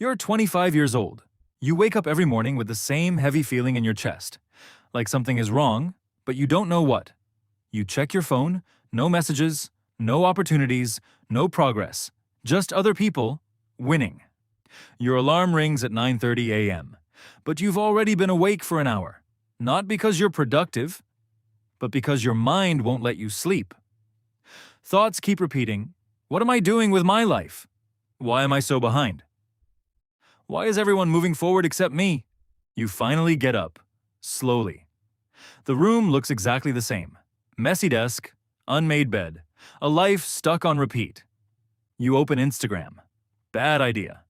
You're 25 years old. You wake up every morning with the same heavy feeling in your chest, like something is wrong, but you don't know what. You check your phone, no messages, no opportunities, no progress, just other people winning. Your alarm rings at 9:30 a.m., but you've already been awake for an hour, not because you're productive, but because your mind won't let you sleep. Thoughts keep repeating, what am I doing with my life? Why am I so behind? Why is everyone moving forward except me? You finally get up, slowly. The room looks exactly the same. Messy desk, unmade bed, a life stuck on repeat. You open Instagram. Bad idea.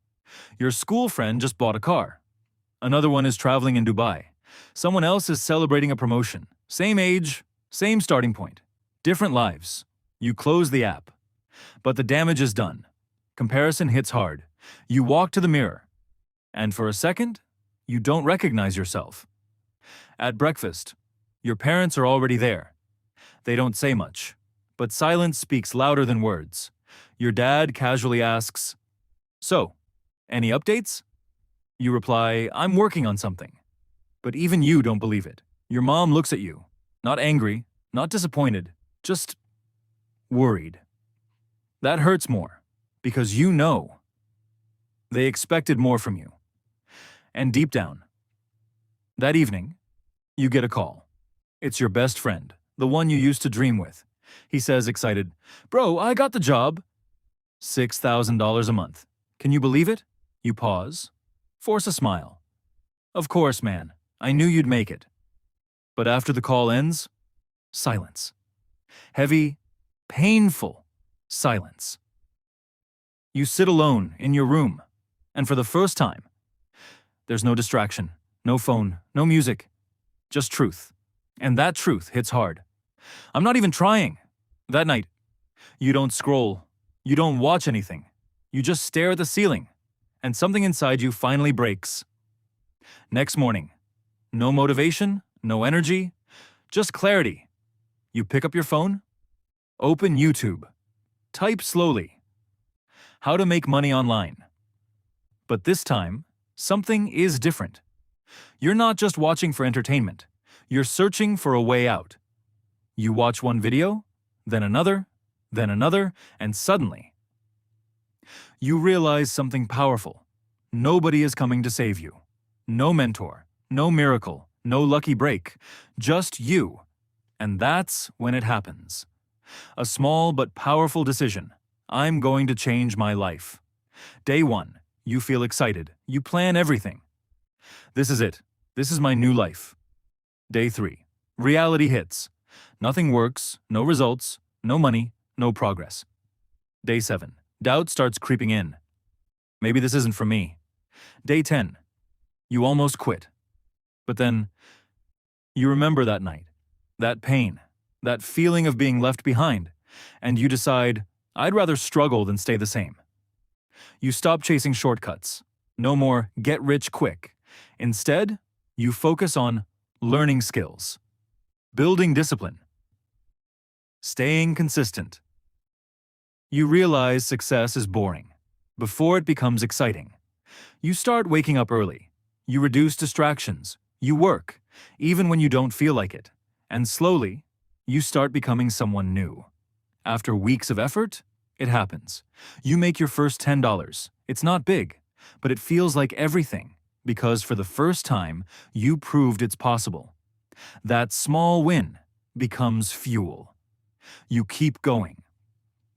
Your school friend just bought a car. Another one is traveling in Dubai. Someone else is celebrating a promotion. Same age, same starting point. Different lives. You close the app. But the damage is done. Comparison hits hard. You walk to the mirror. And for a second, you don't recognize yourself. At breakfast, your parents are already there. They don't say much, but silence speaks louder than words. Your dad casually asks, "So, any updates?" You reply, "I'm working on something." But even you don't believe it. Your mom looks at you, not angry, not disappointed, just worried. That hurts more, because you know they expected more from you. And deep down, that evening, you get a call. It's your best friend, the one you used to dream with. He says, excited, "Bro, I got the job. $6,000 a month. Can you believe it?" You pause, force a smile. "Of course, man. I knew you'd make it." But after the call ends, silence. Heavy, painful silence. You sit alone in your room, and for the first time, there's no distraction, no phone, no music, just truth. And that truth hits hard. I'm not even trying. That night, you don't scroll, you don't watch anything. You just stare at the ceiling, and something inside you finally breaks. Next morning, no motivation, no energy, just clarity. You pick up your phone, open YouTube, type slowly. How to make money online. But this time, something is different. You're not just watching for entertainment. You're searching for a way out. You watch one video, then another, and suddenly, you realize something powerful. Nobody is coming to save you. No mentor, no miracle, no lucky break, just you. And that's when it happens. A small but powerful decision. I'm going to change my life. Day 1, you feel excited. You plan everything. This is it. This is my new life. Day 3, reality hits. Nothing works, no results, no money, no progress. Day 7, doubt starts creeping in. Maybe this isn't for me. Day 10, you almost quit. But then, you remember that night, that pain, that feeling of being left behind, and you decide, I'd rather struggle than stay the same. You stop chasing shortcuts. No more get rich quick. Instead, you focus on learning skills, building discipline, staying consistent. You realize success is boring before it becomes exciting. You start waking up early. You reduce distractions. You work, even when you don't feel like it. And slowly, you start becoming someone new. After weeks of effort, it happens. You make your first $10. It's not big, but it feels like everything, because for the first time, you proved it's possible. That small win becomes fuel. You keep going.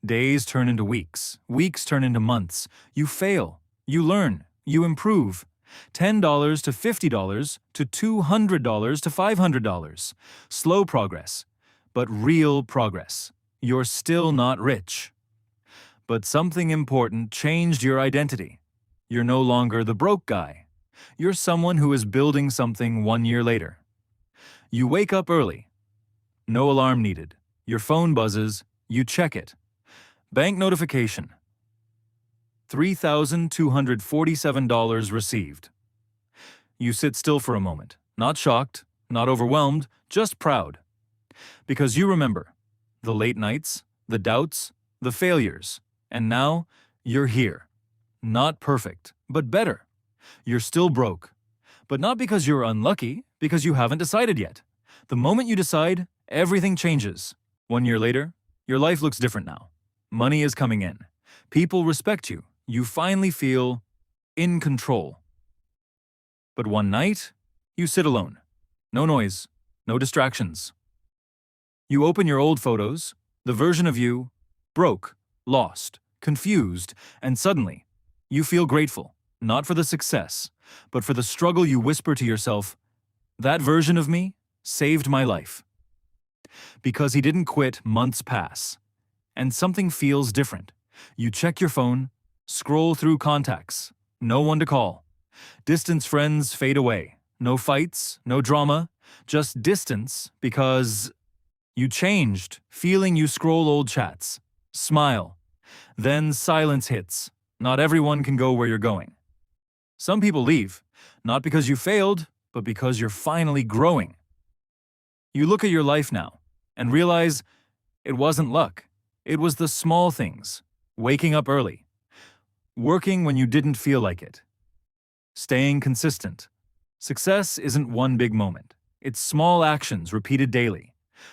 Days turn into weeks. Weeks turn into months. You fail. You learn. You improve. $10 to $50 to $200 to $500. Slow progress, but real progress. You're still not rich. But something important changed your identity. You're no longer the broke guy. You're someone who is building something 1 year later. You wake up early. No alarm needed. Your phone buzzes. You check it. Bank notification. $3,247 received. You sit still for a moment, not shocked, not overwhelmed, just proud. Because you remember the late nights, the doubts, the failures, and now you're here. Not perfect, but better. You're still broke. But not because you're unlucky, because you haven't decided yet. The moment you decide, everything changes. 1 year later, your life looks different now. Money is coming in. People respect you. You finally feel in control. But one night, you sit alone. No noise, no distractions. You open your old photos, the version of you, broke, lost, confused, and suddenly, you feel grateful, not for the success, but for the struggle. You whisper to yourself, that version of me saved my life. Because he didn't quit, months pass, and something feels different. You check your phone, scroll through contacts, no one to call. Distant friends fade away. No fights, no drama, just distance because you changed, feeling. You scroll old chats, smile. Then silence hits. Not everyone can go where you're going. Some people leave, not because you failed, but because you're finally growing. You look at your life now and realize it wasn't luck. It was the small things. Waking up early. Working when you didn't feel like it. Staying consistent. Success isn't one big moment. It's small actions repeated daily.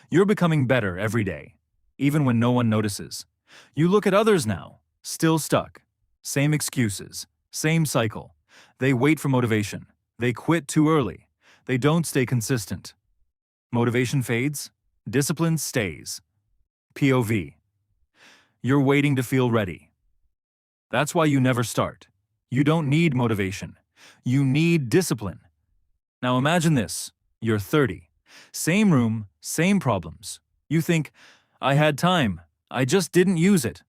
You're becoming better every day, even when no one notices. You look at others now, still stuck. Same excuses, same cycle. They wait for motivation. They quit too early. They don't stay consistent. Motivation fades, discipline stays. POV. You're waiting to feel ready. That's why you never start. You don't need motivation. You need discipline. Now imagine this. You're 30. Same room, same problems. You think, I had time. I just didn't use it.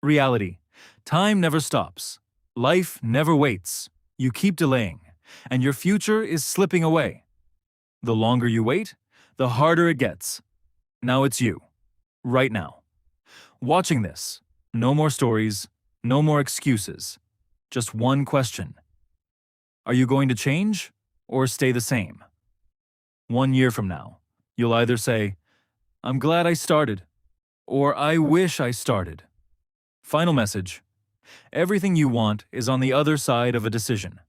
Reality. Time never stops. Life never waits. You keep delaying, and your future is slipping away. The longer you wait, the harder it gets. Now it's you. Right now. Watching this. No more stories. No more excuses. Just one question. Are you going to change or stay the same? 1 year from now, you'll either say, I'm glad I started, or I wish I started. Final message. Everything you want is on the other side of a decision.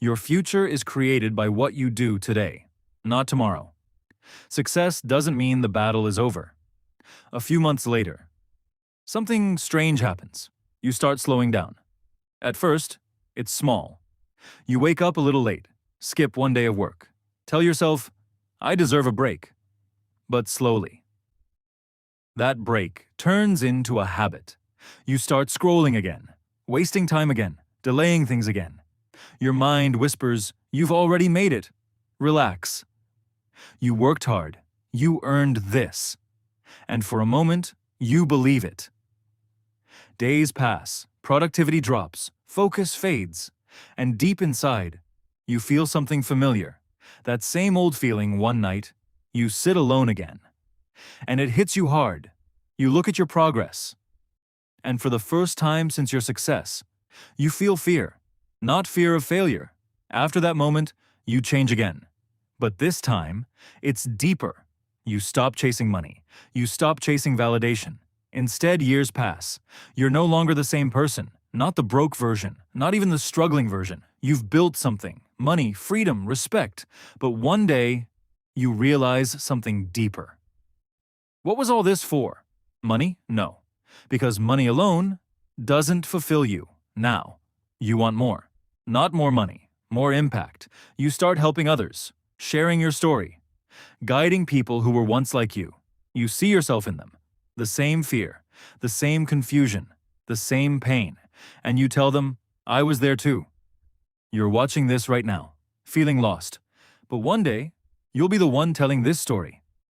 Your future is created by what you do today, not tomorrow. Success doesn't mean the battle is over. A few months later, something strange happens. You start slowing down. At first, it's small. You wake up a little late, skip 1 day of work. Tell yourself, I deserve a break. But slowly, that break turns into a habit. You start scrolling again, wasting time again, delaying things again. Your mind whispers, you've already made it. Relax. You worked hard. You earned this. And for a moment, you believe it. Days pass, productivity drops, focus fades, and deep inside, you feel something familiar. That same old feeling. One night, you sit alone again. And it hits you hard. You look at your progress. And for the first time since your success, you feel fear. Not fear of failure. After that moment, you change again. But this time, it's deeper. You stop chasing money. You stop chasing validation. Instead, years pass. You're no longer the same person. Not the broke version. Not even the struggling version. You've built something. Money, freedom, respect. But one day, you realize something deeper. What was all this for? Money? No. Because money alone doesn't fulfill you. Now, you want more. Not more money, more impact. You start helping others, sharing your story, guiding people who were once like you. You see yourself in them. The same fear, the same confusion, the same pain. And you tell them, I was there too. You're watching this right now, feeling lost. But one day, you'll be the one telling this story.